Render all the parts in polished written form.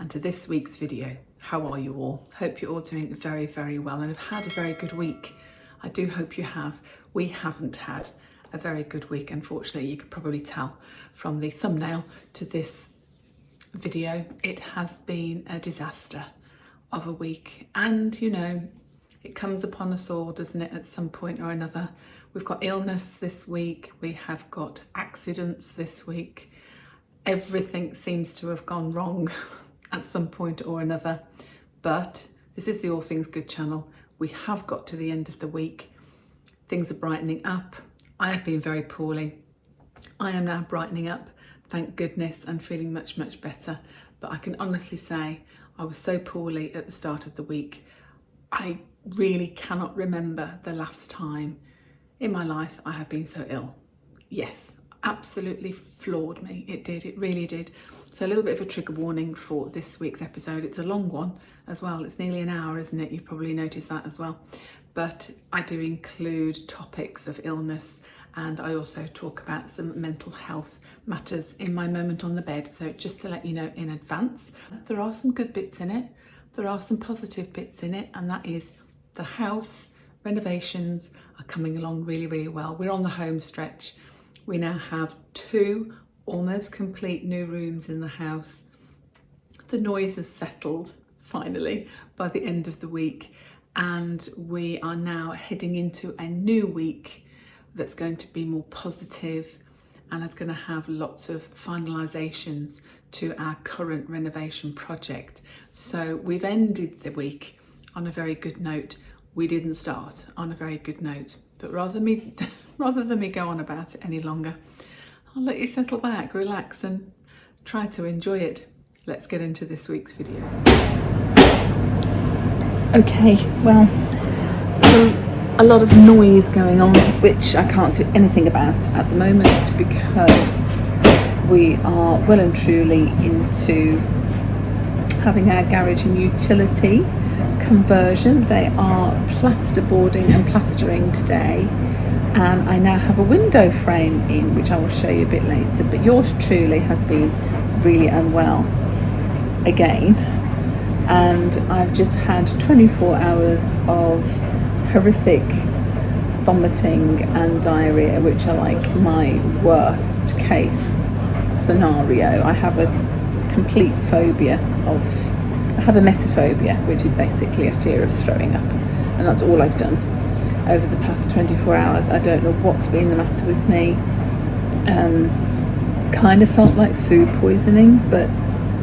and to this week's video. How are you all? Hope you're all doing very, very well and have had a very good week. I do hope you have. We haven't had a very good week, unfortunately. You could probably tell from the thumbnail to this video. It has been a disaster of a week, and you know, it comes upon us all, doesn't it, at some point or another. We've got illness this week, we have got accidents this week. Everything seems to have gone wrong at some point or another, but this is the All Things Good channel. We have got to the end of the week. Things are brightening up. I have been very poorly. I am now brightening up, thank goodness, and feeling much, much better. But I can honestly say I was so poorly at the start of the week. I really cannot remember the last time in my life I have been so ill. Yes, absolutely floored me. It did, it really did. So a little bit of a trigger warning for this week's episode. It's a long one as well. It's nearly an hour, isn't it? You've probably noticed that as well. But I do include topics of illness, and I also talk about some mental health matters in my moment on the bed. So just to let you know in advance, there are some good bits in it. There are some positive bits in it, and that is the house renovations are coming along really, really well. We're on the home stretch. We now have 2 almost complete new rooms in the house. The noise has settled finally by the end of the week, and we are now heading into a new week that's going to be more positive, and it's going to have lots of finalisations to our current renovation project. So we've ended the week on a very good note. We didn't start on a very good note, but rather than me go on about it any longer, I'll let you settle back, relax, and try to enjoy it. Let's get into this week's video. Okay, well, a lot of noise going on, which I can't do anything about at the moment because we are well and truly into having our garage and utility conversion. They are plasterboarding and plastering today, and I now have a window frame in, which I will show you a bit later. But yours truly has been really unwell again, and I've just had 24 hours of horrific vomiting and diarrhea, which are like my worst case scenario. I have a complete phobia I have emetophobia, which is basically a fear of throwing up, and that's all I've done over the past 24 hours. I don't know what's been the matter with me. Kind of felt like food poisoning, but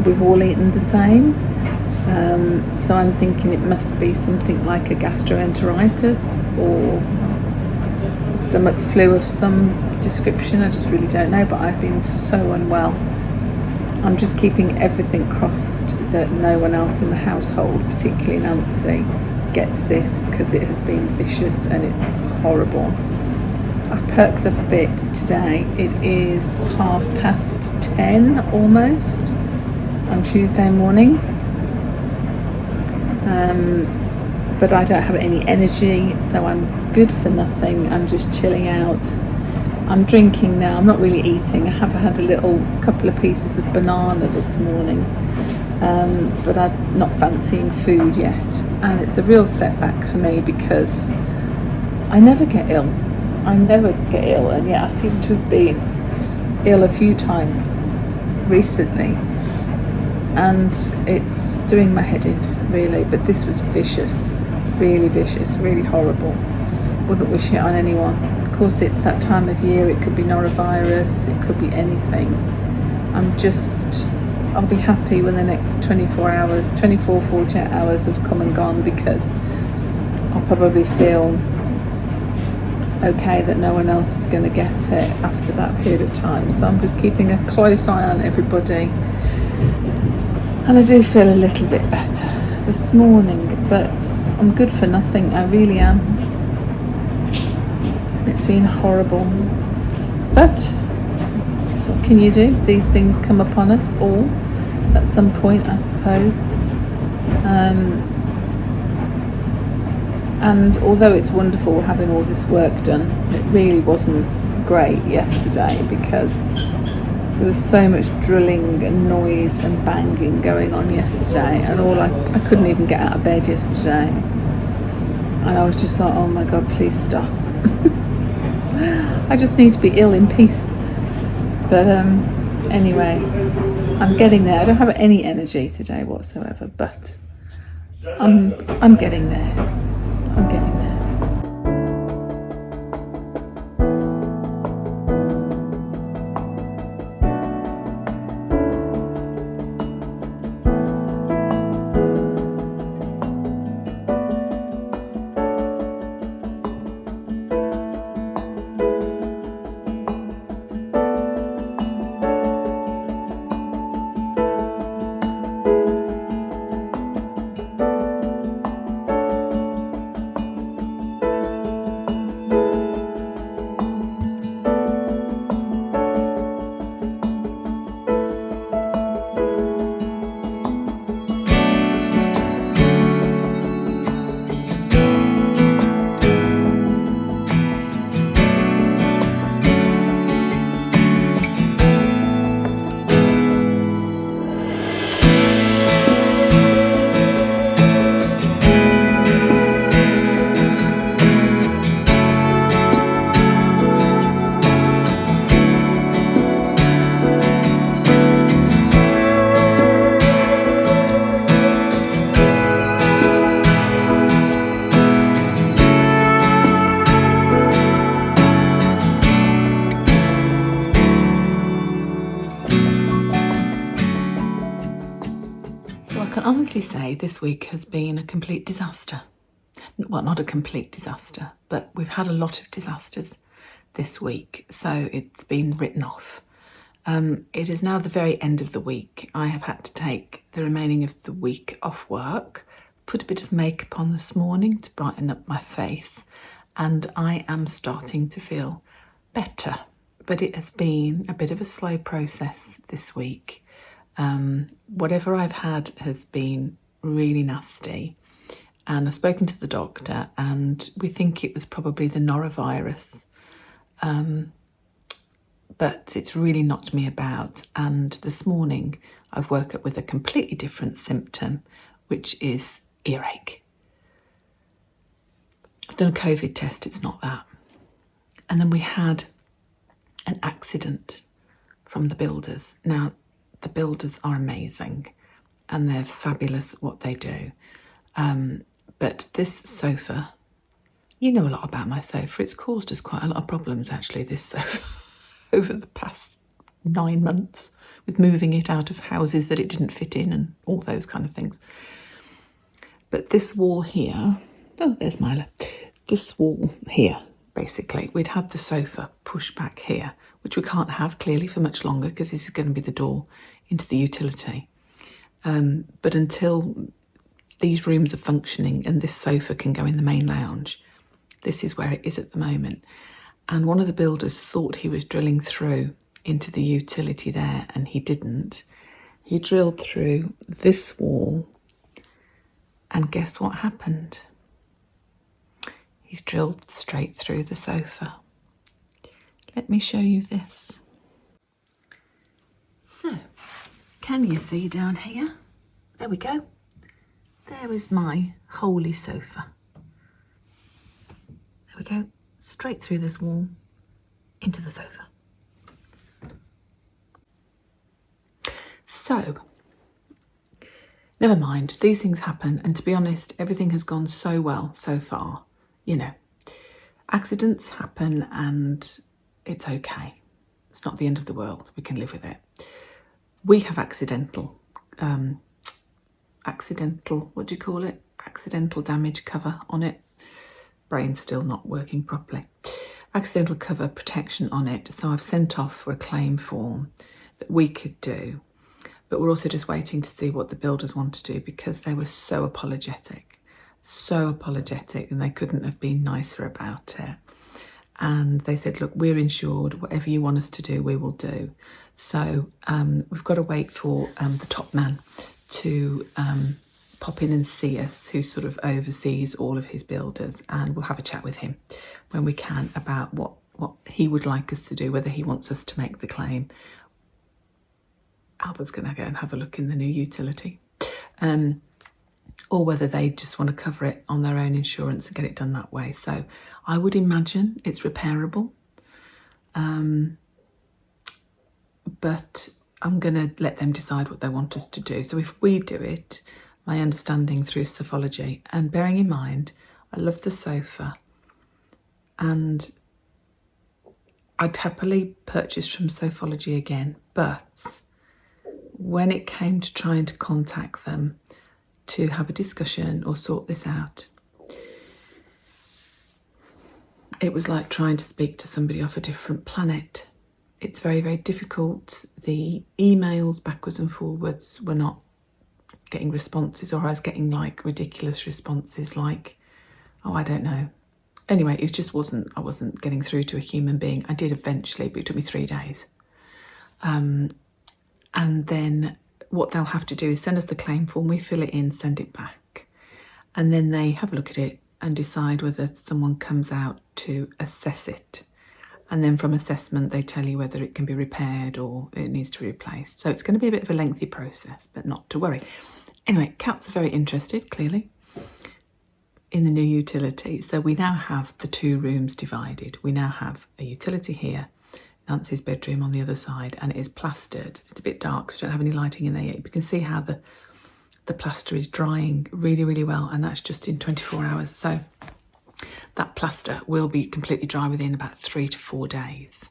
we've all eaten the same. So I'm thinking it must be something like a gastroenteritis or a stomach flu of some description. I just really don't know, but I've been so unwell. I'm just keeping everything crossed that no one else in the household, particularly Nancy, gets this, because it has been vicious and it's horrible. I've perked up a bit today. It is 10:30 almost on Tuesday morning. But I don't have any energy, so I'm good for nothing. I'm just chilling out. I'm drinking now. I'm not really eating. I have had a couple of pieces of banana this morning, but I'm not fancying food yet. And it's a real setback for me because I never get ill. And yet I seem to have been ill a few times recently, and it's doing my head in, really. But this was vicious, really horrible. Wouldn't wish it on anyone. Of course, it's that time of year. It could be norovirus, it could be anything. I'll be happy when the next 48 hours have come and gone, because I'll probably feel okay that no one else is going to get it after that period of time. So I'm just keeping a close eye on everybody, and I do feel a little bit better this morning, but I'm good for nothing. I really am. It's been horrible, but so what can you do? These things come upon us all at some point, I suppose. And although it's wonderful having all this work done, it really wasn't great yesterday because There was so much drilling and noise and banging going on yesterday, and I couldn't even get out of bed yesterday. And I was just like, oh my God, please stop. I just need to be ill in peace. But anyway, I'm getting there. I don't have any energy today whatsoever, but I'm getting there. I'm getting there. Honestly say this week has been a complete disaster. Well, not a complete disaster, but we've had a lot of disasters this week, so it's been written off. It is now the very end of the week. I have had to take the remaining of the week off work, put a bit of makeup on this morning to brighten up my face, and I am starting to feel better. But it has been a bit of a slow process this week. Whatever I've had has been really nasty, and I've spoken to the doctor and we think it was probably the norovirus, but it's really knocked me about. And this morning I've woke up with a completely different symptom, which is earache. I've done a COVID test, it's not that. And then we had an accident from the builders. Now, the builders are amazing and they're fabulous at what they do. But this sofa, you know a lot about my sofa. It's caused us quite a lot of problems, actually, this sofa, over the past 9 months, with moving it out of houses that it didn't fit in and all those kind of things. But this wall here, oh, there's Myla. This wall here, basically, we'd had the sofa pushed back here, which we can't have clearly for much longer because this is going to be the door into the utility. But until these rooms are functioning and this sofa can go in the main lounge, this is where it is at the moment. And one of the builders thought he was drilling through into the utility there, and he didn't. He drilled through this wall, and guess what happened? He's drilled straight through the sofa. Let me show you this. So, can you see down here? There we go. There is my holy sofa. There we go, straight through this wall into the sofa. So, never mind, these things happen, and to be honest, everything has gone so well so far. You know, accidents happen and it's okay. It's not the end of the world, we can live with it. We have accidental, what do you call it? Accidental damage cover on it. Brain's still not working properly. Accidental cover protection on it. So I've sent off for a claim form that we could do, but we're also just waiting to see what the builders want to do, because they were so apologetic, and they couldn't have been nicer about it. And they said, look, we're insured, whatever you want us to do, we will do. So we've got to wait for the top man to pop in and see us, who sort of oversees all of his builders, and we'll have a chat with him when we can about what he would like us to do, whether he wants us to make the claim Albert's going to go and have a look in the new utility, or whether they just want to cover it on their own insurance and get it done that way. So I would imagine it's repairable, but I'm going to let them decide what they want us to do. So if we do it, my understanding through Sophology, and bearing in mind, I love the sofa, and I'd happily purchase from Sophology again, but when it came to trying to contact them to have a discussion or sort this out, it was like trying to speak to somebody off a different planet. It's very, very difficult. The emails backwards and forwards were not getting responses, or I was getting like ridiculous responses like, oh, I don't know. Anyway, it just wasn't, I wasn't getting through to a human being. I did eventually, but it took me 3 days. And then what they'll have to do is send us the claim form, we fill it in, send it back. And then they have a look at it and decide whether someone comes out to assess it. And then from assessment, they tell you whether it can be repaired or it needs to be replaced. So it's going to be a bit of a lengthy process, but not to worry. Anyway, Kat's very interested, clearly, in the new utility. So we now have the 2 rooms divided. We now have a utility here, Nancy's bedroom on the other side, and it is plastered. It's a bit dark, so we don't have any lighting in there yet. You can see how the plaster is drying really, really well, and that's just in 24 hours. So that plaster will be completely dry within about 3 to 4 days.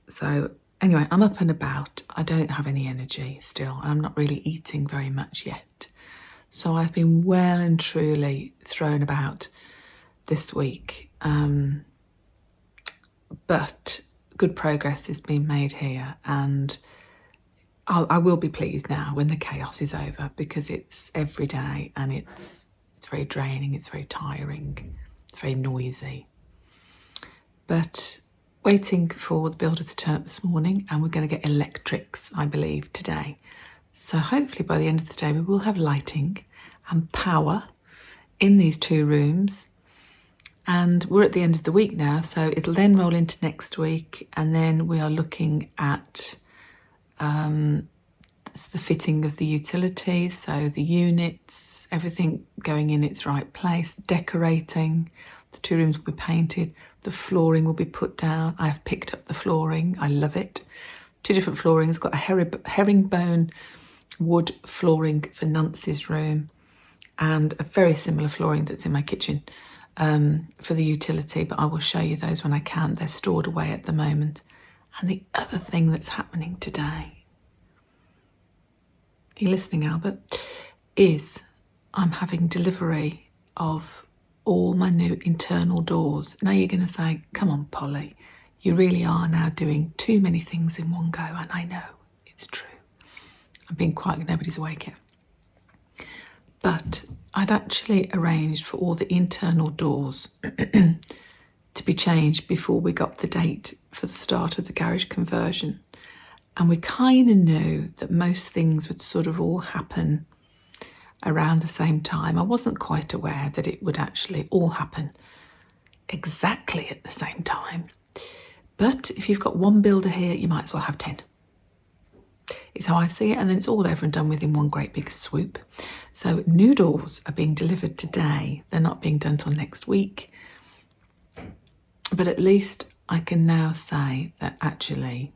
So anyway, I'm up and about. I don't have any energy still, and I'm not really eating very much yet. So I've been well and truly thrown about this week. But good progress is being made here, and I will be pleased now when the chaos is over, because it's every day and it's very draining, it's very tiring, it's very noisy. But waiting for the builder to turn up this morning, and we're going to get electrics, I believe, today. So hopefully by the end of the day we will have lighting and power in these 2 rooms. And we're at the end of the week now, so it'll then roll into next week, and then we are looking at the fitting of the utilities, so the units, everything going in its right place, decorating. The 2 rooms will be painted, the flooring will be put down. I have picked up the flooring, I love it. 2 different floorings, got a herringbone wood flooring for Nancy's room, and a very similar flooring that's in my kitchen for the utility, but I will show you those when I can. They're stored away at the moment. And the other thing that's happening today, are you listening, Albert, is I'm having delivery of all my new internal doors. Now you're going to say, come on, Polly, you really are now doing too many things in one go. And I know, it's true. I'm being quiet, nobody's awake yet. But I'd actually arranged for all the internal doors to be changed before we got the date for the start of the garage conversion. And we kind of knew that most things would sort of all happen around the same time. I wasn't quite aware that it would actually all happen exactly at the same time. But if you've got one builder here, you might as well have 10. It's how I see it, and then it's all over and done with in one great big swoop. So new doors are being delivered today. They're not being done till next week. But at least I can now say that actually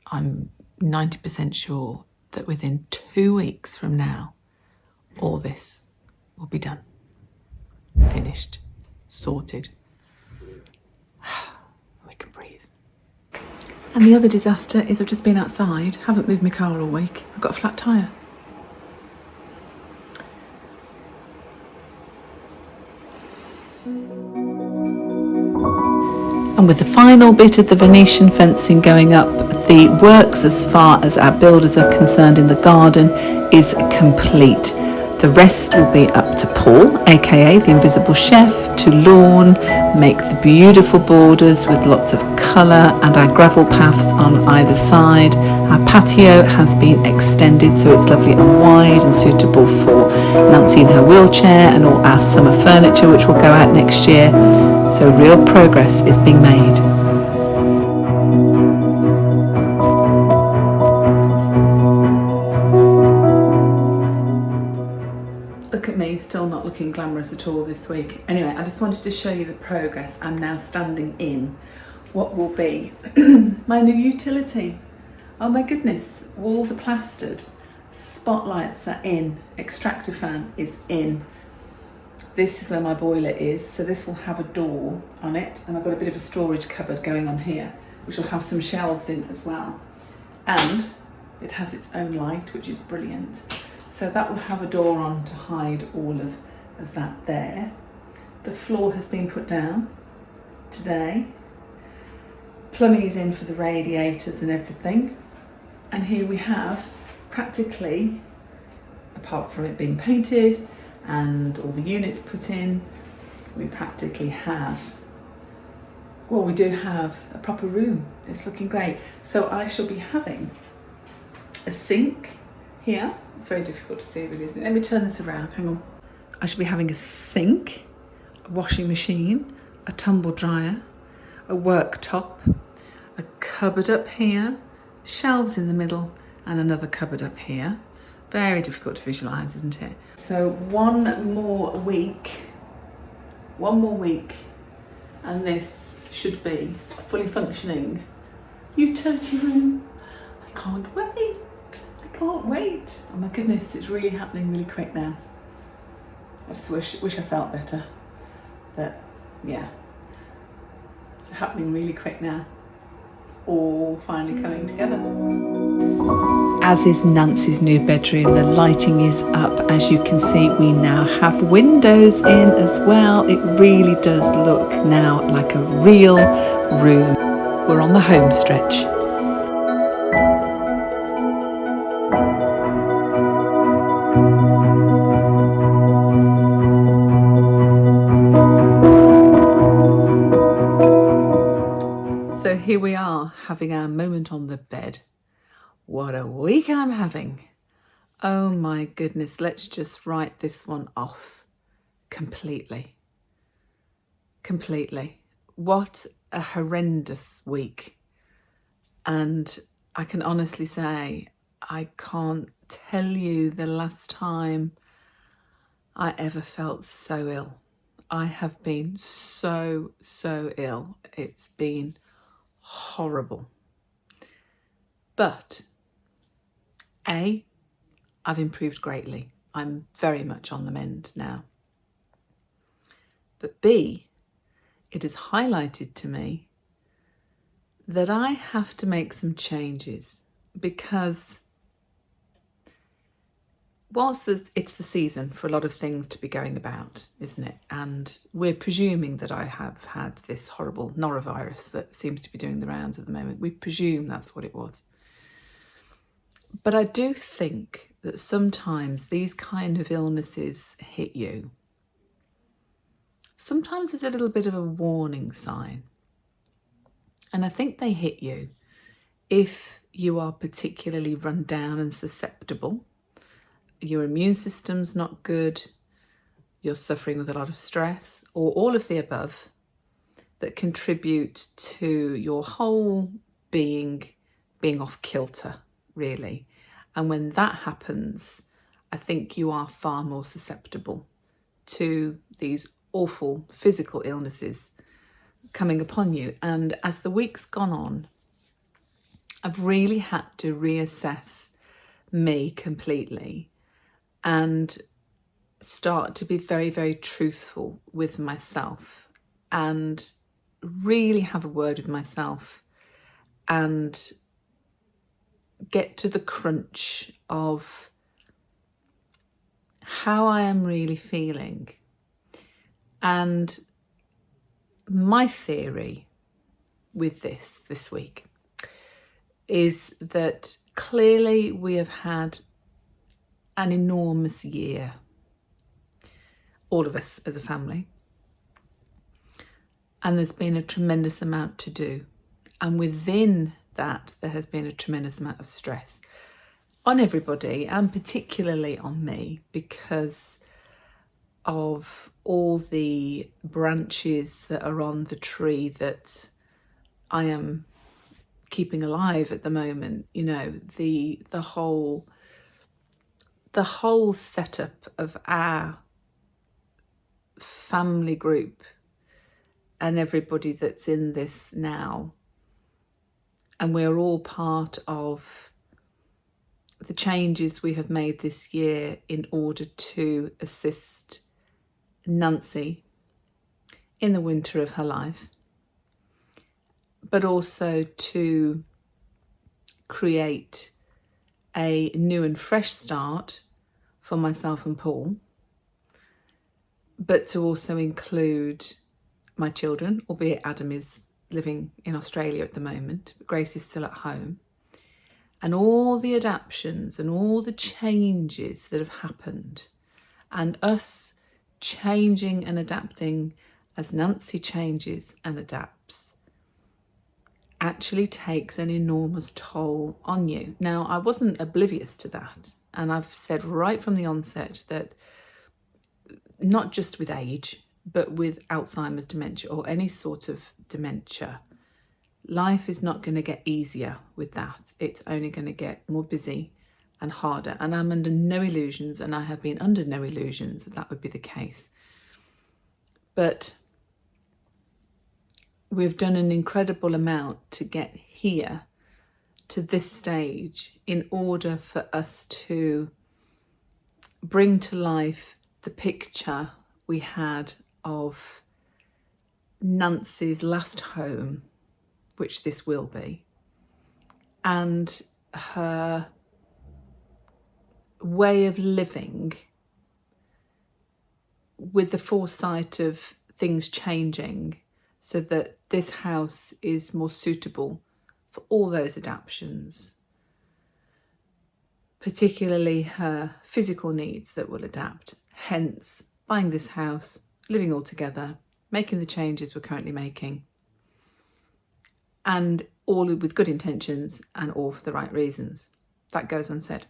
I'm 90% sure that within 2 weeks from now, all this will be done, finished, sorted. We can breathe. And the other disaster is I've just been outside, haven't moved my car all week. I've got a flat tyre. And with the final bit of the Venetian fencing going up, the works as far as our builders are concerned in the garden is complete. The rest will be up to Paul, aka the Invisible Chef, to lawn, make the beautiful borders with lots of colour, and our gravel paths on either side. Our patio has been extended so it's lovely and wide and suitable for Nancy in her wheelchair, and all our summer furniture which will go out next year. So real progress is being made. Look at me, still not looking glamorous at all this week. Anyway, I just wanted to show you the progress. I'm now standing in what will be my new utility. Oh my goodness, walls are plastered, spotlights are in, extractor fan is in. This is where my boiler is, so this will have a door on it, and I've got a bit of a storage cupboard going on here, which will have some shelves in as well. And it has its own light, which is brilliant. So that will have a door on to hide all of that there. The floor has been put down today. Plumbing is in for the radiators and everything. And here we have practically, apart from it being painted and all the units put in, we practically have, well, we do have a proper room. It's looking great. So I shall be having a sink here. It's very difficult to see, really, isn't it? Let me turn this around, hang on. I should be having a sink, a washing machine, a tumble dryer, a worktop, a cupboard up here, shelves in the middle, and another cupboard up here. Very difficult to visualise, isn't it? So one more week, and this should be a fully functioning utility room. I can't wait. Can't wait. Oh my goodness, it's really happening really quick now. I just wish I felt better. But yeah, it's happening really quick now. It's all finally coming together. As is Nancy's new bedroom, the lighting is up. As you can see, we now have windows in as well. It really does look now like a real room. We're on the home stretch. So here we are, having our moment on the bed. What a week I'm having. Oh my goodness, let's just write this one off completely. Completely. What a horrendous week. And I can honestly say, I can't tell you the last time I ever felt so ill. I have been so ill. It's been horrible. But A, I've improved greatly. I'm very much on the mend now. But B, it has highlighted to me that I have to make some changes, because whilst it's the season for a lot of things to be going about, isn't it? And we're presuming that I have had this horrible norovirus that seems to be doing the rounds at the moment. We presume that's what it was. But I do think that sometimes these kind of illnesses hit you. Sometimes it's a little bit of a warning sign. And I think they hit you if you are particularly run down and susceptible. Your immune system's not good, you're suffering with a lot of stress, or all of the above that contribute to your whole being off kilter, really. And when that happens, I think you are far more susceptible to these awful physical illnesses coming upon you. And as the week's gone on, I've really had to reassess me completely and start to be very truthful with myself and really have a word with myself and get to the crunch of how I am really feeling. And my theory with this week is that clearly we have had an enormous year, all of us as a family, and there's been a tremendous amount to do, and within that there has been a tremendous amount of stress on everybody, and particularly on me, because of all the branches that are on the tree that I am keeping alive at the moment. You know, the whole the whole setup of our family group and everybody that's in this now, and we're all part of the changes we have made this year in order to assist Nancy in the winter of her life, but also to create a new and fresh start for myself and Paul, but to also include my children, albeit Adam is living in Australia at the moment, but Grace is still at home, and all the adaptations and all the changes that have happened, and us changing and adapting as Nancy changes and adapts, actually takes an enormous toll on you. Now, I wasn't oblivious to that, and I've said right from the onset that not just with age, but with Alzheimer's dementia or any sort of dementia, life is not going to get easier with that. It's only going to get more busy and harder. And I'm under no illusions, and I have been under no illusions that that would be the case. But we've done an incredible amount to get here to this stage in order for us to bring to life the picture we had of Nancy's last home, which this will be, and her way of living with the foresight of things changing so that this house is more suitable for all those adaptations, particularly her physical needs that will adapt, hence buying this house, living all together, making the changes we're currently making, and all with good intentions and all for the right reasons. That goes unsaid.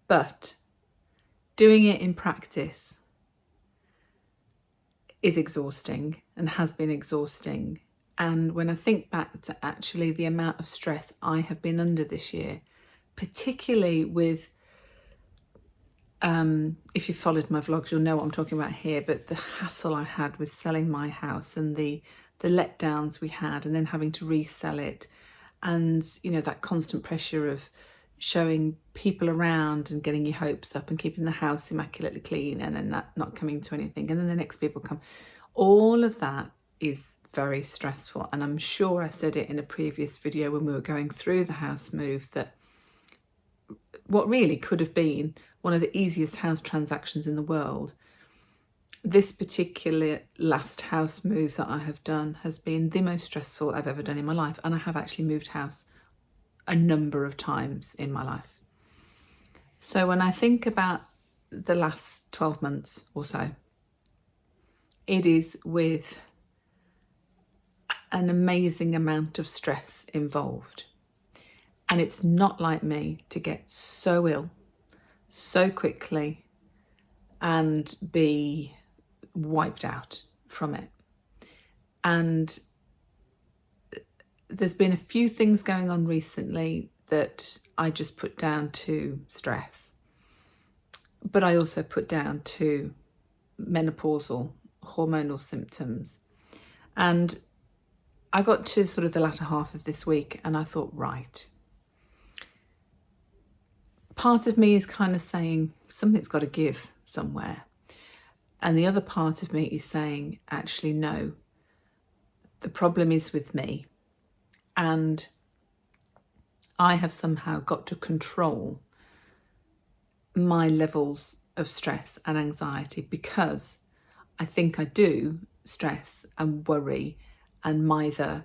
But doing it in practice is exhausting and has been exhausting. And when I think back to actually the amount of stress I have been under this year, particularly with, if you followed my vlogs, you'll know what I'm talking about here, but the hassle I had with selling my house and the letdowns we had, and then having to resell it, and you know, that constant pressure of showing people around and getting your hopes up and keeping the house immaculately clean, and then that not coming to anything, and then the next people come. All of that is very stressful, and I'm sure I said it in a previous video when we were going through the house move, that what really could have been one of the easiest house transactions in the world, this particular last house move that I have done has been the most stressful I've ever done in my life. And I have actually moved house a number of times in my life. So when I think about the last 12 months or so, it is with an amazing amount of stress involved. And it's not like me to get so ill so quickly and be wiped out from it. And there's been a few things going on recently that I just put down to stress, but I also put down to menopausal hormonal symptoms. And I got to sort of the latter half of this week and I thought, right, part of me is kind of saying something's got to give somewhere. And the other part of me is saying, actually, no, the problem is with me. And I have somehow got to control my levels of stress and anxiety, because I think I do stress and worry and mither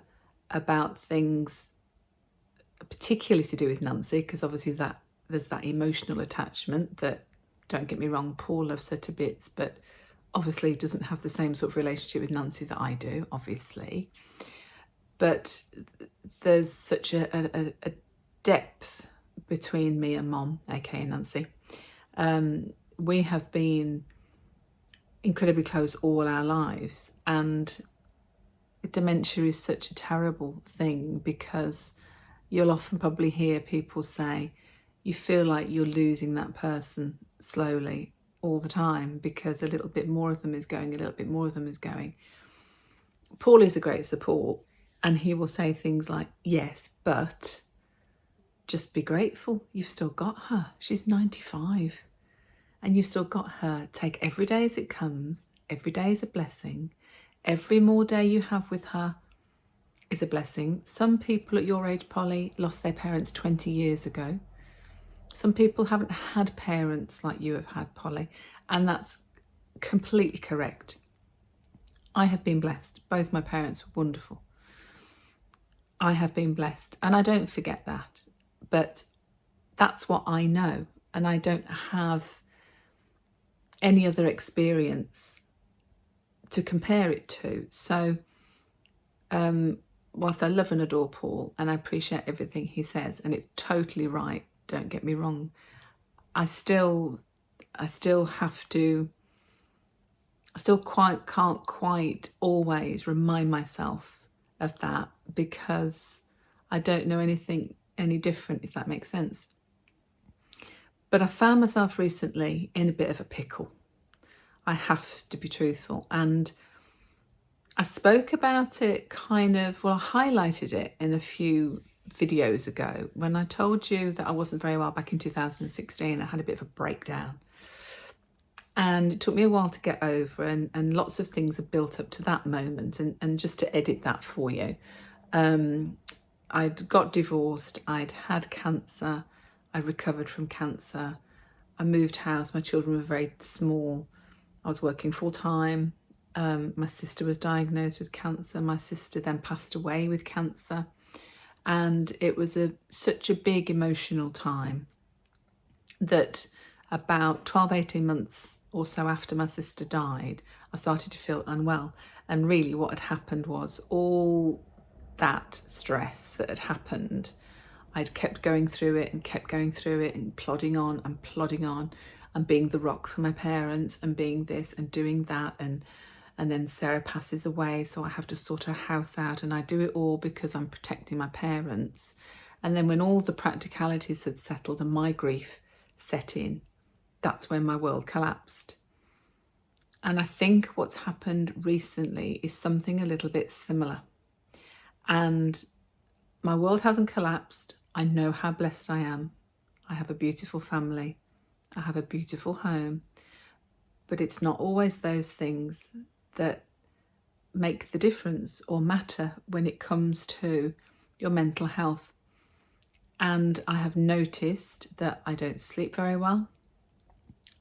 about things, particularly to do with Nancy, because obviously that there's that emotional attachment that, don't get me wrong, Paul loves her to bits, but obviously doesn't have the same sort of relationship with Nancy that I do, obviously. But there's such a depth between me and Mom, aka Nancy. We have been incredibly close all our lives, and dementia is such a terrible thing, because you'll often probably hear people say, you feel like you're losing that person slowly all the time, because a little bit more of them is going, a little bit more of them is going. Paul is a great support, and he will say things like, yes, but just be grateful. You've still got her. She's 95 and you've still got her. Take every day as it comes. Every day is a blessing. Every more day you have with her is a blessing. Some people at your age, Polly, lost their parents 20 years ago. Some people haven't had parents like you have had, Polly, and that's completely correct. I have been blessed. Both my parents were wonderful. I have been blessed, and I don't forget that. But that's what I know, and I don't have any other experience to compare it to. So whilst I love and adore Paul and I appreciate everything he says, and it's totally right, don't get me wrong, I still can't quite always remind myself of that, because I don't know anything any different, if that makes sense. But I found myself recently in a bit of a pickle. I have to be truthful. And I spoke about it I highlighted it in a few videos ago when I told you that I wasn't very well back in 2016. I had a bit of a breakdown. And it took me a while to get over, and lots of things have built up to that moment. And just to edit that for you, I'd got divorced, I'd had cancer, I recovered from cancer, I moved house, my children were very small, I was working full time, my sister was diagnosed with cancer, my sister then passed away with cancer, and it was such a big emotional time that about 12-18 months or so after my sister died, I started to feel unwell. And really what had happened was all that stress that had happened, I'd kept going through it and kept going through it and plodding on and being the rock for my parents and being this and doing that, and then Sarah passes away, so I have to sort her house out, and I do it all because I'm protecting my parents. And then when all the practicalities had settled and my grief set in, that's when my world collapsed. And I think what's happened recently is something a little bit similar. And my world hasn't collapsed. I know how blessed I am. I have a beautiful family. I have a beautiful home. But it's not always those things that make the difference or matter when it comes to your mental health. And I have noticed that I don't sleep very well.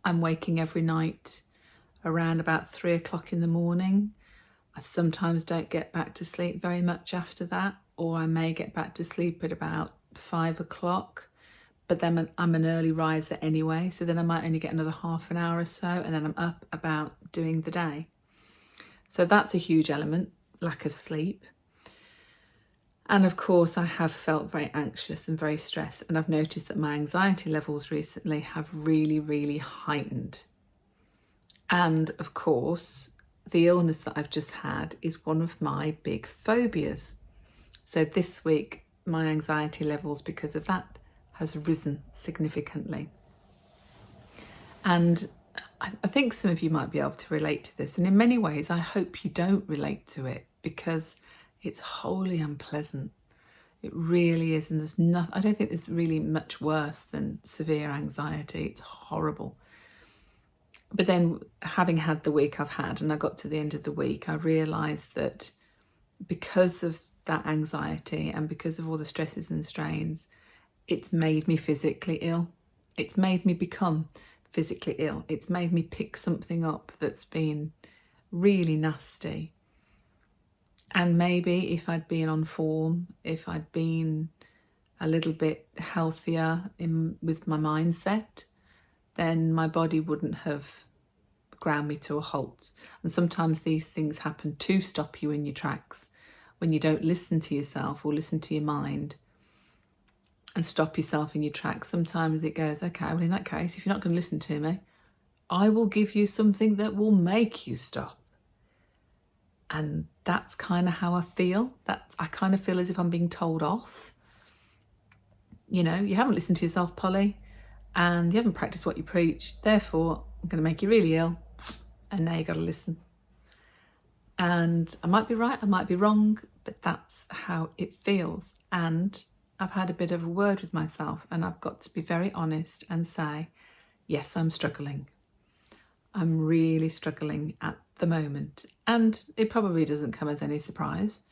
I'm waking every night around about 3 o'clock in the morning. I sometimes don't get back to sleep very much after that, or I may get back to sleep at about 5 o'clock, but then I'm an early riser anyway, so then I might only get another half an hour or so, and then I'm up about doing the day. So that's a huge element, lack of sleep. And of course, I have felt very anxious and very stressed, and I've noticed that my anxiety levels recently have really, really heightened. And of course, the illness that I've just had is one of my big phobias. So this week, my anxiety levels because of that has risen significantly. And I think some of you might be able to relate to this. And in many ways, I hope you don't relate to it, because it's wholly unpleasant. It really is. And I don't think there's really much worse than severe anxiety. It's horrible. But then, having had the week I've had, and I got to the end of the week, I realised that because of that anxiety and because of all the stresses and strains, it's made me physically ill. It's made me become physically ill. It's made me pick something up that's been really nasty. And maybe if I'd been on form, if I'd been a little bit healthier with my mindset, then my body wouldn't have ground me to a halt. And sometimes these things happen to stop you in your tracks when you don't listen to yourself or listen to your mind and stop yourself in your tracks. Sometimes it goes, okay, well, in that case, if you're not going to listen to me, I will give you something that will make you stop. And that's kind of how I feel. I kind of feel as if I'm being told off. you know, you haven't listened to yourself, Polly, and you haven't practiced what you preach. Therefore, I'm going to make you really ill, and now you got to listen. And I might be right, I might be wrong, but that's how it feels. And I've had a bit of a word with myself, and I've got to be very honest and say, yes, I'm struggling. I'm really struggling at the moment. And it probably doesn't come as any surprise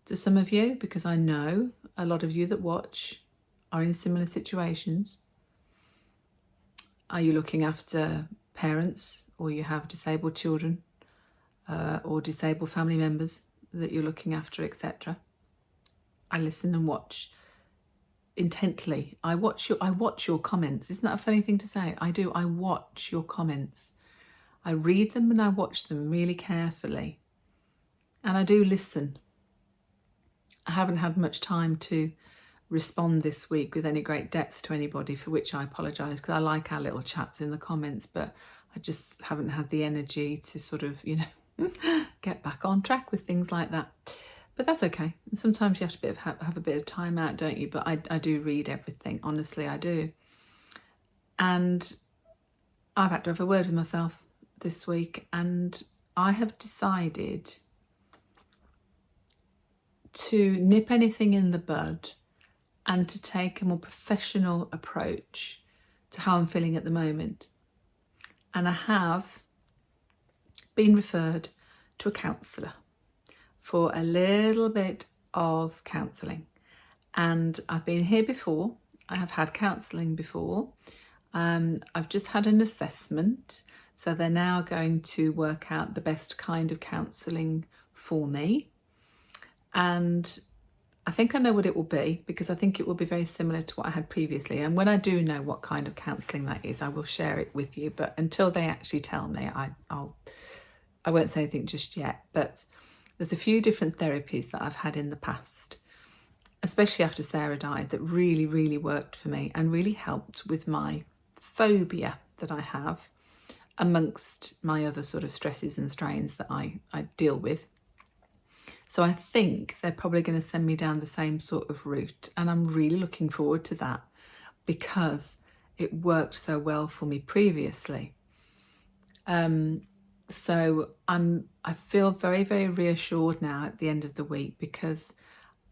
to some of you, because I know a lot of you that watch are in similar situations. Are you looking after parents, or you have disabled children, or disabled family members that you're looking after, etc.? I listen and watch intently. I watch your comments. Isn't that a funny thing to say? I do. I watch your comments. I read them and I watch them really carefully. And I do listen. I haven't had much time to respond this week with any great depth to anybody, for which I apologise, because I like our little chats in the comments, but I just haven't had the energy to sort of, you know, get back on track with things like that. But that's okay. And sometimes you have to have a bit of time out, don't you? But I do read everything. Honestly, I do. And I've had to have a word with myself this week, and I have decided to nip anything in the bud and to take a more professional approach to how I'm feeling at the moment. And I have been referred to a counsellor for a little bit of counselling. And I've been here before. I have had counselling before. I've just had an assessment. So they're now going to work out the best kind of counselling for me. And I think I know what it will be, because I think it will be very similar to what I had previously. And when I do know what kind of counselling that is, I will share it with you. But until they actually tell me, I won't say anything just yet. But there's a few different therapies that I've had in the past, especially after Sarah died, that really, really worked for me and really helped with my phobia that I have, amongst my other sort of stresses and strains that I deal with. So I think they're probably going to send me down the same sort of route, and I'm really looking forward to that, because it worked so well for me previously. So I feel very, very reassured now at the end of the week, because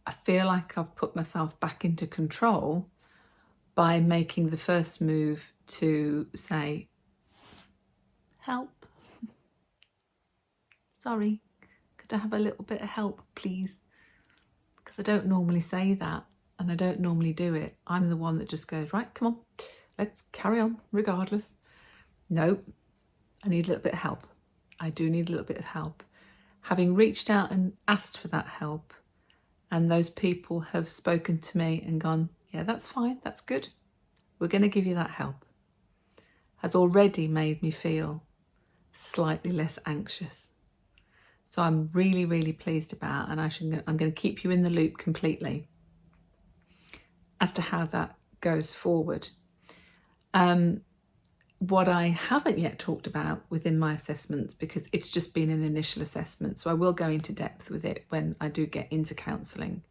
I feel like I've put myself back into control by making the first move to say, help, sorry, could I have a little bit of help, please? Because I don't normally say that, and I don't normally do it. I'm the one that just goes, right, come on, let's carry on regardless. No, I need a little bit of help. I do need a little bit of help. Having reached out and asked for that help, and those people have spoken to me and gone, yeah, that's fine, that's good, we're going to give you that help, has already made me feel slightly less anxious. So I'm really, really pleased about, and I'm going to keep you in the loop completely as to how that goes forward. What I haven't yet talked about within my assessments, because it's just been an initial assessment, so I will go into depth with it when I do get into counselling,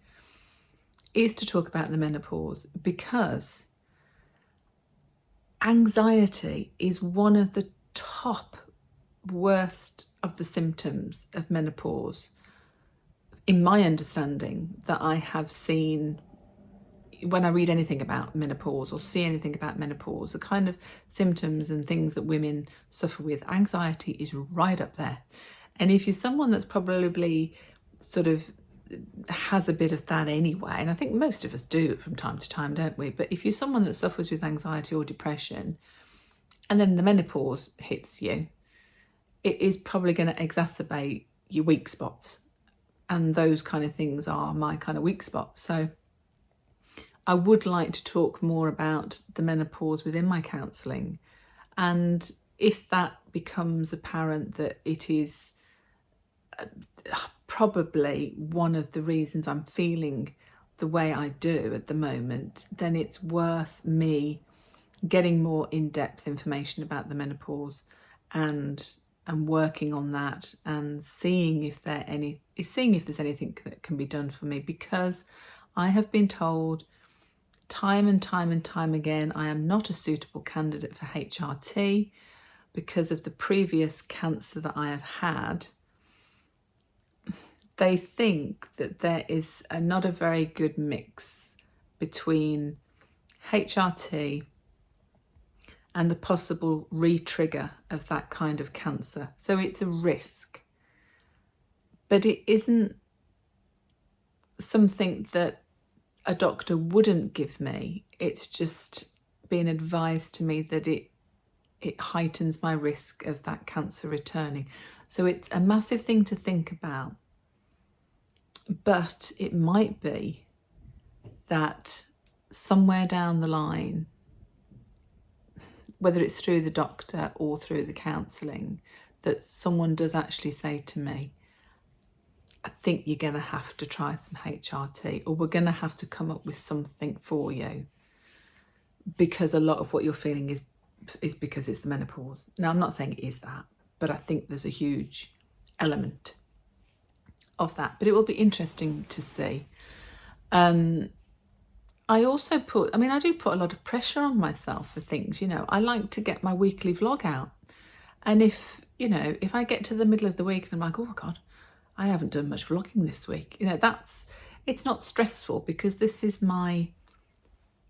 is to talk about the menopause, because anxiety is one of the top worst of the symptoms of menopause, in my understanding, that I have seen when I read anything about menopause or see anything about menopause. The kind of symptoms and things that women suffer with, anxiety is right up there. And if you're someone that's probably sort of has a bit of that anyway, and I think most of us do from time to time, don't we? But if you're someone that suffers with anxiety or depression, and then the menopause hits you, it is probably going to exacerbate your weak spots. And those kind of things are my kind of weak spots. So I would like to talk more about the menopause within my counselling. And if that becomes apparent that it is probably one of the reasons I'm feeling the way I do at the moment, then it's worth me getting more in-depth information about the menopause and working on that, and seeing if there's anything that can be done for me, because I have been told time and time and time again, I am not a suitable candidate for HRT because of the previous cancer that I have had. They think that there is not a very good mix between HRT and the possible re-trigger of that kind of cancer. So it's a risk, but it isn't something that a doctor wouldn't give me. It's just been advised to me that it heightens my risk of that cancer returning. So it's a massive thing to think about. But it might be that somewhere down the line, whether it's through the doctor or through the counselling, that someone does actually say to me, I think you're going to have to try some HRT, or we're going to have to come up with something for you, because a lot of what you're feeling is because it's the menopause. Now, I'm not saying it is that, but I think there's a huge element of that. But it will be interesting to see. I also I do put a lot of pressure on myself for things. I like to get my weekly vlog out. And if I get to the middle of the week and I'm like, oh God, I haven't done much vlogging this week. It's not stressful, because this is my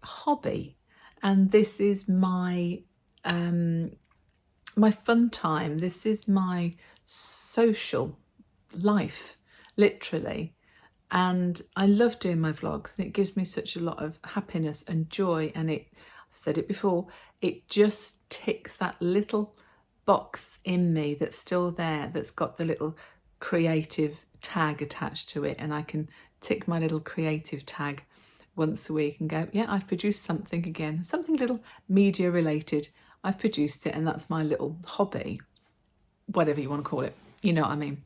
hobby and this is my my fun time. This is my social life, literally. And I love doing my vlogs, and it gives me such a lot of happiness and joy. And I've said it before, it just ticks that little box in me that's still there, that's got the little creative tag attached to it. And I can tick my little creative tag once a week and go, yeah, I've produced something again, something little media related. I've produced it, and that's my little hobby, whatever you want to call it. You know what I mean?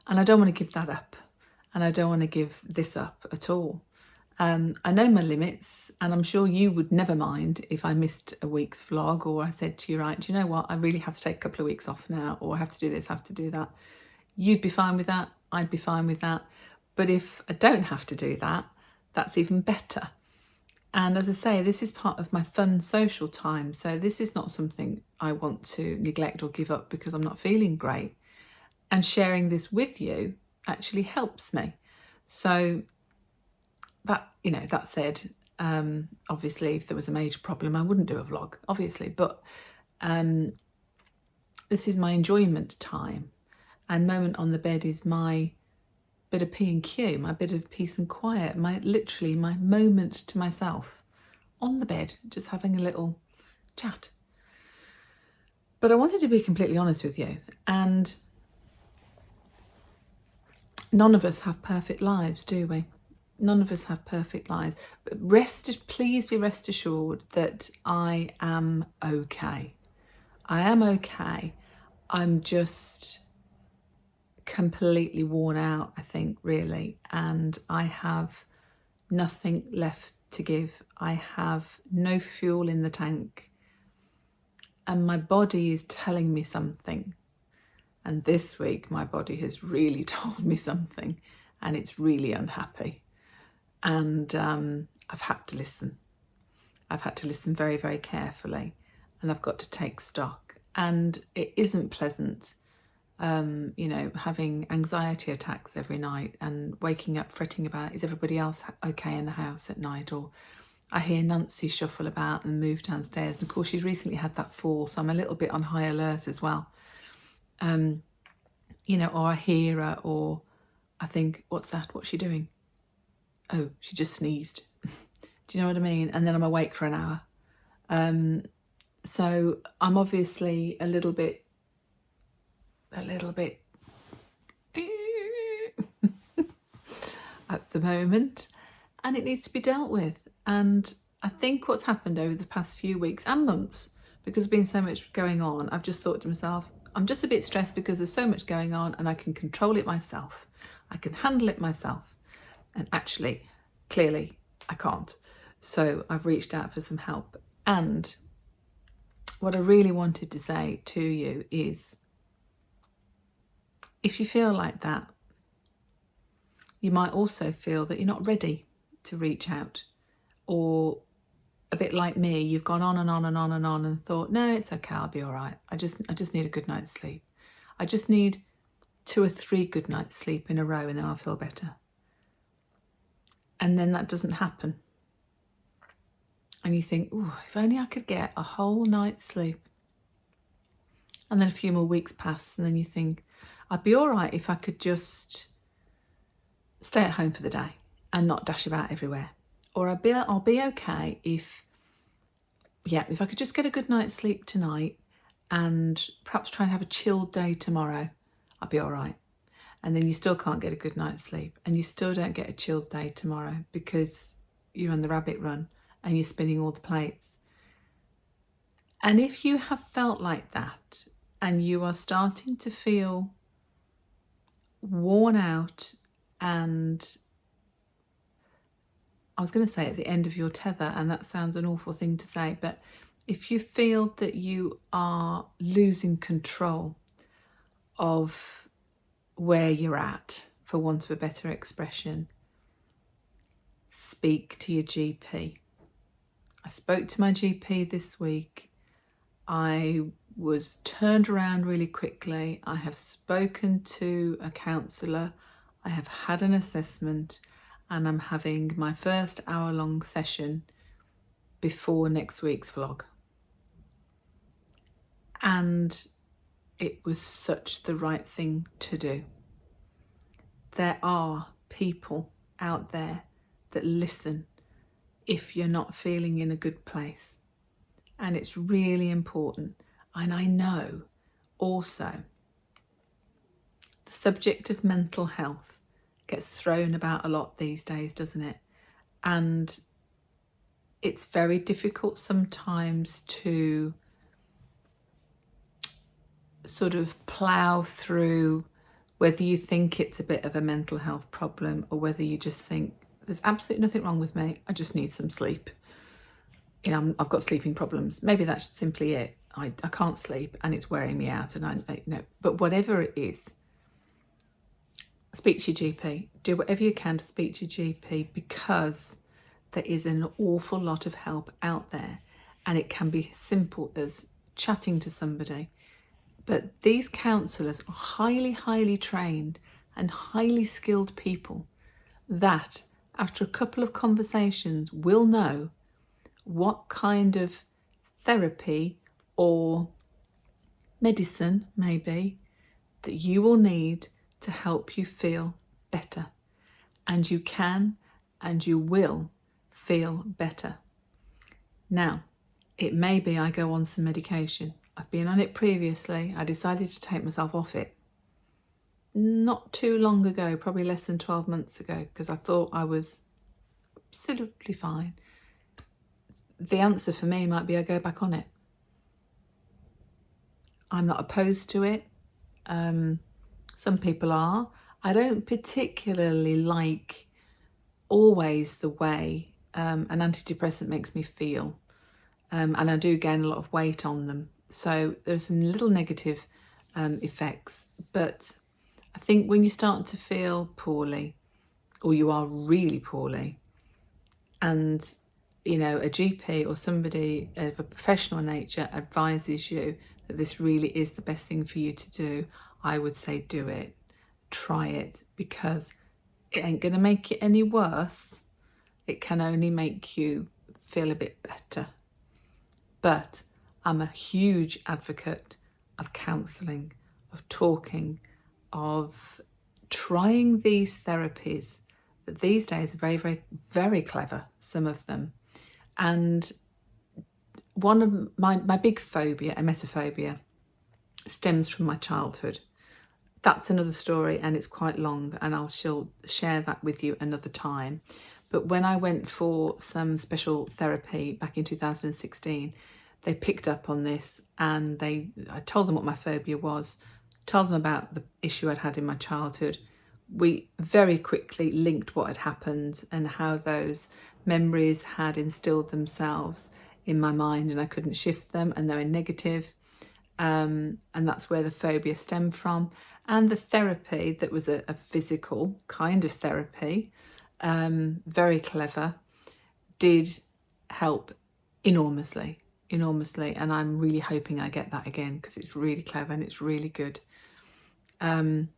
And I don't want to give that up. And I don't want to give this up at all. I know my limits, and I'm sure you would never mind if I missed a week's vlog, or I said to you, right, do you know what? I really have to take a couple of weeks off now, or I have to do this, I have to do that. You'd be fine with that. I'd be fine with that. But if I don't have to do that, that's even better. And as I say, this is part of my fun social time. So this is not something I want to neglect or give up because I'm not feeling great. And sharing this with you actually helps me. So that said, obviously if there was a major problem, I wouldn't do a vlog, obviously, but this is my enjoyment time, and moment on the bed is my bit of P&Q, my bit of peace and quiet, literally my moment to myself on the bed, just having a little chat. But I wanted to be completely honest with you, and none of us have perfect lives, do we? None of us have perfect lives. But please be rest assured that I am okay. I am okay. I'm just completely worn out, I think, really. And I have nothing left to give. I have no fuel in the tank. And my body is telling me something. And this week, my body has really told me something, and it's really unhappy. And I've had to listen. I've had to listen very, very carefully, and I've got to take stock. And it isn't pleasant, having anxiety attacks every night and waking up fretting about, is everybody else okay in the house at night? Or I hear Nancy shuffle about and move downstairs. And of course, she's recently had that fall, so I'm a little bit on high alert as well. Or I hear her, or I think, what's that? What's she doing? Oh, she just sneezed. Do you know what I mean? And then I'm awake for an hour. So I'm obviously a little bit at the moment, and it needs to be dealt with. And I think what's happened over the past few weeks and months, because there's been so much going on, I've just thought to myself, I'm just a bit stressed because there's so much going on, and I can control it myself. I can handle it myself. And actually, clearly, I can't. So I've reached out for some help. And what I really wanted to say to you is, if you feel like that, you might also feel that you're not ready to reach out. or a bit like me, you've gone on and on and on and on and thought, no, it's okay, I'll be all right. I just need a good night's sleep. I just need 2 or 3 good nights sleep in a row and then I'll feel better. And then that doesn't happen. And you think, oh, if only I could get a whole night's sleep. And then a few more weeks pass and then you think, I'd be all right if I could just stay at home for the day and not dash about everywhere. Or I'll be okay if I could just get a good night's sleep tonight and perhaps try and have a chilled day tomorrow, I'll be all right. And then you still can't get a good night's sleep and you still don't get a chilled day tomorrow because you're on the rabbit run and you're spinning all the plates. And if you have felt like that and you are starting to feel worn out and I was going to say at the end of your tether, and that sounds an awful thing to say, but if you feel that you are losing control of where you're at, for want of a better expression, speak to your GP. I spoke to my GP this week. I was turned around really quickly. I have spoken to a counsellor. I have had an assessment and I'm having my first hour-long session before next week's vlog. And it was such the right thing to do. There are people out there that listen if you're not feeling in a good place. And it's really important. And I know also the subject of mental health gets thrown about a lot these days, doesn't it? And it's very difficult sometimes to sort of plough through whether you think it's a bit of a mental health problem or whether you just think there's absolutely nothing wrong with me, I just need some sleep. You know, I've got sleeping problems. Maybe that's simply it. I can't sleep and it's wearing me out and but whatever it is, speak to your GP. Do whatever you can to speak to your GP because there is an awful lot of help out there and it can be as simple as chatting to somebody. But these counsellors are highly, highly trained and highly skilled people that after a couple of conversations will know what kind of therapy or medicine maybe that you will need to help you feel better. And you can and you will feel better. Now, it may be I go on some medication. I've been on it previously. I decided to take myself off it not too long ago, probably less than 12 months ago, because I thought I was absolutely fine. The answer for me might be I go back on it. I'm not opposed to it. Some people are. I don't particularly like always the way an antidepressant makes me feel. And I do gain a lot of weight on them. So there's some little negative effects. But I think when you start to feel poorly, or you are really poorly, and a GP or somebody of a professional nature advises you that this really is the best thing for you to do, I would say do it. Try it, because it ain't going to make it any worse. It can only make you feel a bit better. But I'm a huge advocate of counselling, of talking, of trying these therapies that these days are very, very, very clever, some of them. And one of my big phobia, emetophobia, stems from my childhood. That's another story and it's quite long and I'll share that with you another time. But when I went for some special therapy back in 2016, they picked up on this and I told them what my phobia was, told them about the issue I'd had in my childhood. We very quickly linked what had happened and how those memories had instilled themselves in my mind and I couldn't shift them and they were negative. And that's where the phobia stemmed from. And the therapy that was a physical kind of therapy, very clever, did help enormously, and I'm really hoping I get that again because it's really clever and it's really good. And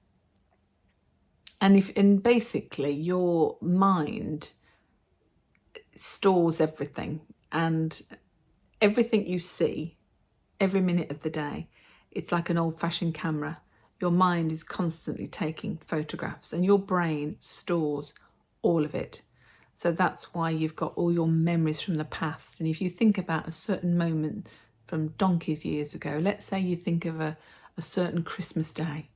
basically your mind stores everything, and everything you see every minute of the day, it's like an old-fashioned camera. Your mind is constantly taking photographs and your brain stores all of it. So that's why you've got all your memories from the past. And if you think about a certain moment from donkey's years ago, let's say you think of a certain Christmas day,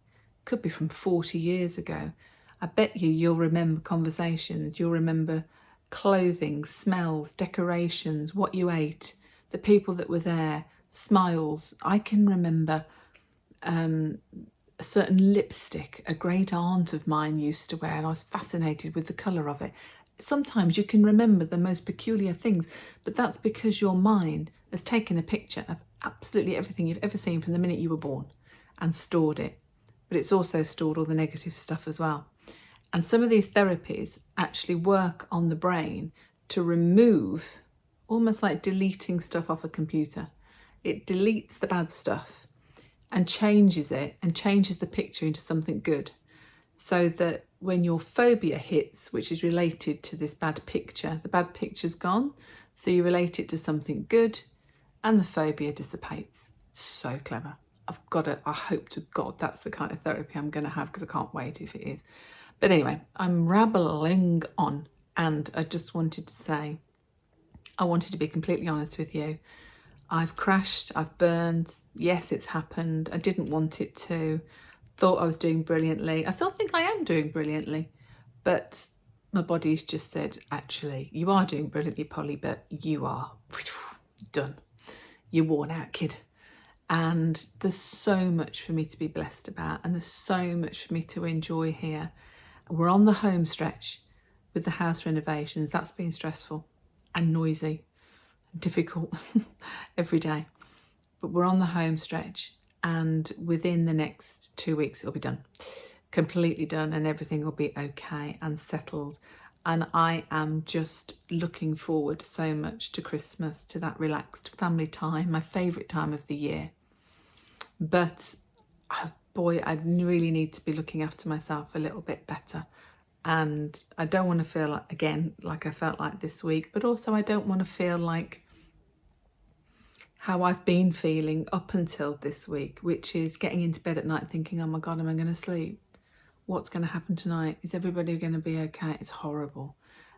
could be from 40 years ago, I bet you'll remember conversations, you'll remember clothing, smells, decorations, what you ate, the people that were there, smiles. I can remember a certain lipstick a great aunt of mine used to wear, and I was fascinated with the colour of it. Sometimes you can remember the most peculiar things, but that's because your mind has taken a picture of absolutely everything you've ever seen from the minute you were born and stored it. But it's also stored all the negative stuff as well. And some of these therapies actually work on the brain to remove, almost like deleting stuff off a computer. It deletes the bad stuff and changes it and changes the picture into something good. So that when your phobia hits, which is related to this bad picture, the bad picture's gone. So you relate it to something good and the phobia dissipates. So clever. I hope to God that's the kind of therapy I'm going to have, because I can't wait if it is. But anyway, I'm rambling on, and I just wanted to say, I wanted to be completely honest with you. I've crashed, I've burned. Yes, it's happened. I didn't want it to. Thought I was doing brilliantly. I still think I am doing brilliantly, but my body's just said, actually, you are doing brilliantly, Polly, but you are done. You're worn out, kid. And there's so much for me to be blessed about, and there's so much for me to enjoy here. We're on the home stretch with the house renovations. That's been stressful and noisy, difficult every day. But we're on the home stretch, and within the next 2 weeks it'll be done, completely done, and everything will be okay and settled. And I am just looking forward so much to Christmas, to that relaxed family time, my favourite time of the year. But oh boy, I really need to be looking after myself a little bit better. And I don't want to feel like, again, like I felt like this week, but also I don't want to feel like how I've been feeling up until this week, which is getting into bed at night thinking, oh my God, am I going to sleep? What's going to happen tonight? Is everybody going to be okay? It's horrible.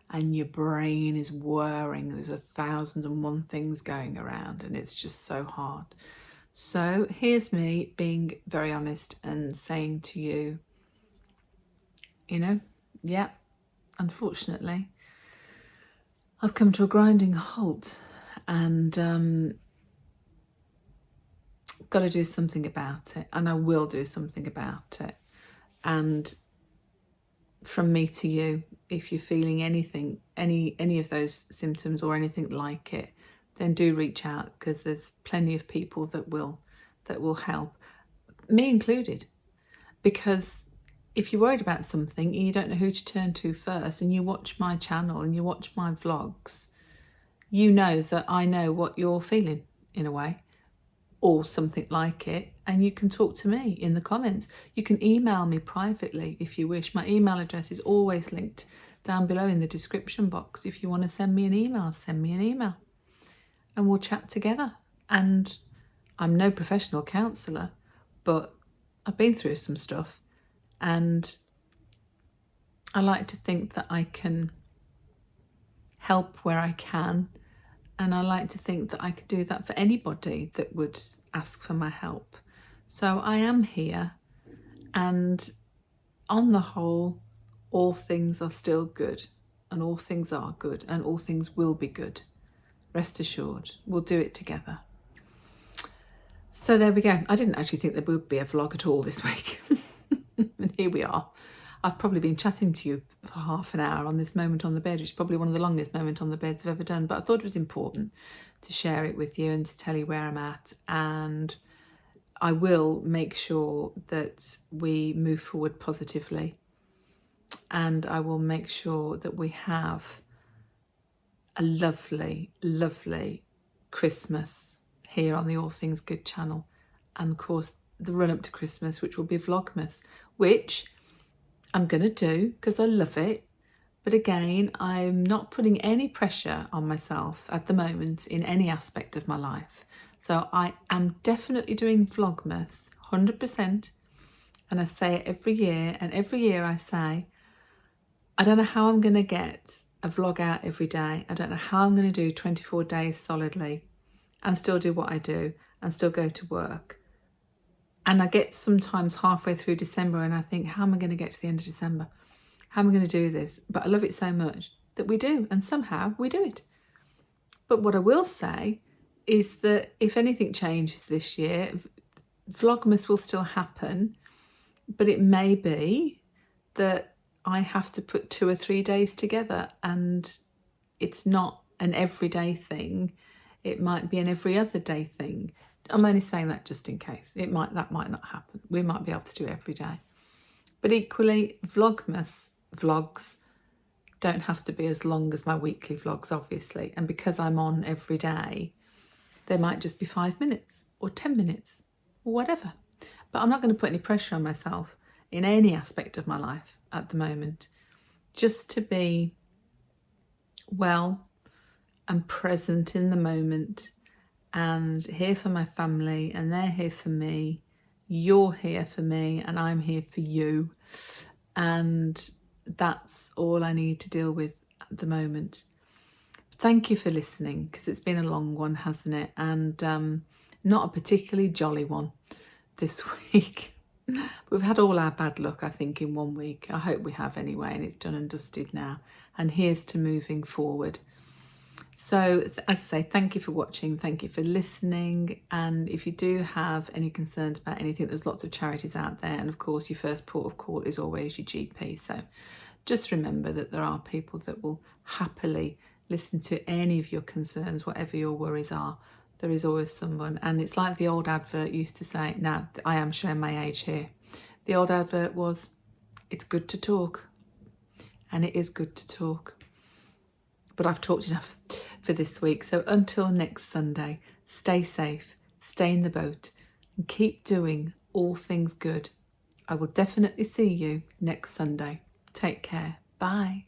And your brain is whirring. There's 1,001 things going around, and it's just so hard. So here's me being very honest and saying to you, yeah, unfortunately, I've come to a grinding halt, and got to do something about it, and I will do something about it. And from me to you, if you're feeling anything, any of those symptoms or anything like it, then do reach out, because there's plenty of people that will help, me included. Because if you're worried about something and you don't know who to turn to first, and you watch my channel and you watch my vlogs, you know that I know what you're feeling in a way, or something like it, and you can talk to me in the comments. You can email me privately if you wish. My email address is always linked down below in the description box. If you want to send me an email, send me an email and we'll chat together. And I'm no professional counsellor, but I've been through some stuff, and I like to think that I can help where I can. And I like to think that I could do that for anybody that would ask for my help. So I am here, and on the whole, all things are still good, and all things are good, and all things will be good. Rest assured, we'll do it together. So there we go. I didn't actually think there would be a vlog at all this week. And here we are. I've probably been chatting to you for half an hour on this moment on the bed, which is probably one of the longest moment on the beds I've ever done. But I thought it was important to share it with you and to tell you where I'm at. And I will make sure that we move forward positively. And I will make sure that we have a lovely, lovely Christmas here on the All Things Good channel. And of course, the run up to Christmas, which will be Vlogmas, which I'm going to do because I love it. But again, I'm not putting any pressure on myself at the moment in any aspect of my life. So I am definitely doing Vlogmas 100%. And I say it every year. And every year I say, I don't know how I'm going to get a vlog out every day. I don't know how I'm going to do 24 days solidly and still do what I do and still go to work. And I get sometimes halfway through December and I think, how am I going to get to the end of December? How am I going to do this? But I love it so much that we do, and somehow we do it. But what I will say is that if anything changes this year, Vlogmas will still happen, but it may be that I have to put 2 or 3 days together, and it's not an everyday thing. It might be an every other day thing. I'm only saying that just in case. That might not happen. We might be able to do it every day. But equally, Vlogmas vlogs don't have to be as long as my weekly vlogs, obviously. And because I'm on every day, they might just be 5 minutes or 10 minutes or whatever. But I'm not going to put any pressure on myself in any aspect of my life at the moment. Just to be well and present in the moment and here for my family, and they're here for me. You're here for me and I'm here for you. And that's all I need to deal with at the moment. Thank you for listening, because it's been a long one, hasn't it? And not a particularly jolly one this week. We've had all our bad luck, I think, in 1 week. I hope we have anyway, and it's done and dusted now. And here's to moving forward. So, as I say, thank you for watching. Thank you for listening. And if you do have any concerns about anything, there's lots of charities out there. And of course, your first port of call is always your GP. So just remember that there are people that will happily listen to any of your concerns, whatever your worries are. There is always someone. And it's like the old advert used to say. Now, I am showing my age here. The old advert was, it's good to talk. And it is good to talk. But I've talked enough for this week. So until next Sunday, stay safe, stay in the boat, and keep doing all things good. I will definitely see you next Sunday. Take care. Bye.